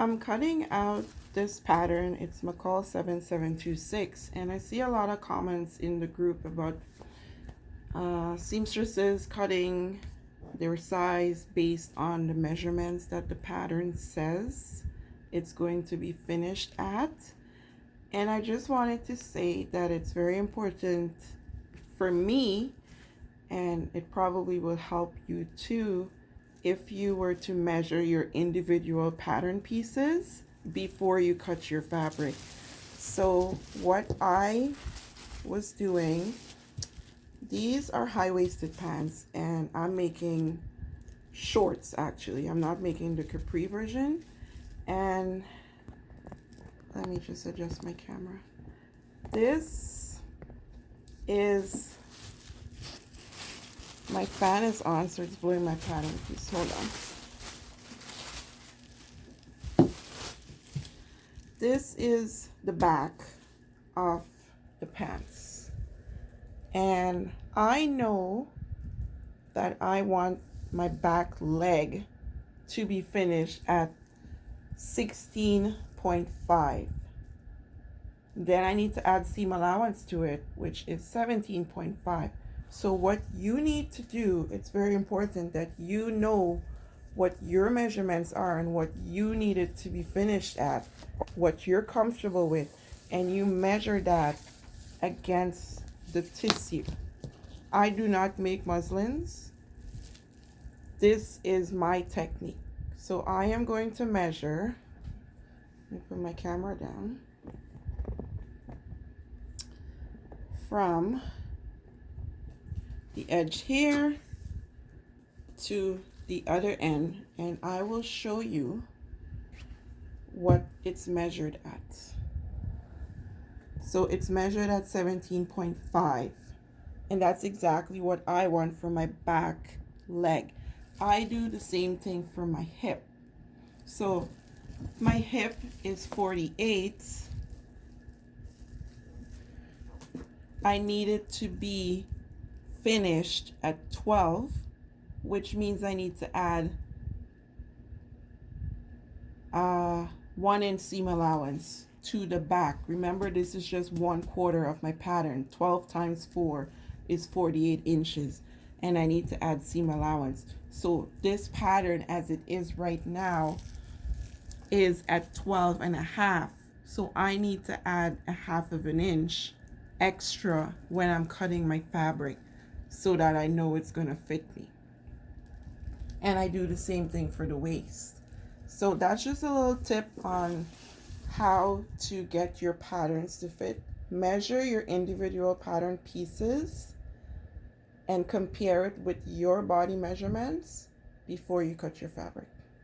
I'm cutting out this pattern. It's McCall 7726, and I see a lot of comments in the group about seamstresses cutting their size based on the measurements that the pattern says it's going to be finished at. And I just wanted to say that it's very important for me, and it probably will help you too, if you were to measure your individual pattern pieces before you cut your fabric. So what I was doing, these are high-waisted pants, and I'm making shorts actually. I'm not making the capri version. And let me just adjust my camera. This is, my fan is on, so it's blowing my pattern piece. Hold on. This is the back of the pants. And I know that I want my back leg to be finished at 16.5. Then I need to add seam allowance to it, which is 17.5. So what you need to do, it's very important that you know what your measurements are and what you need it to be finished at, what you're comfortable with, and you measure that against the tissue. I do not make muslins. This is my technique. So I am going to measure, let me put my camera down, from the edge here to the other end, and I will show you what it's measured at. So it's measured at 17.5, and that's exactly what I want for my back leg. I do the same thing for my hip. So my hip is 48. I need it to be finished at 12, which means I need to add 1 inch seam allowance to the back. Remember, this is just 1/4 of my pattern. 12 times 4 is 48 inches, and I need to add seam allowance. So this pattern as it is right now is at 12.5. So I need to add 1/2 inch extra when I'm cutting my fabric so that I know it's gonna fit me. And I do the same thing for the waist. So that's just a little tip on how to get your patterns to fit. Measure your individual pattern pieces and compare it with your body measurements before you cut your fabric.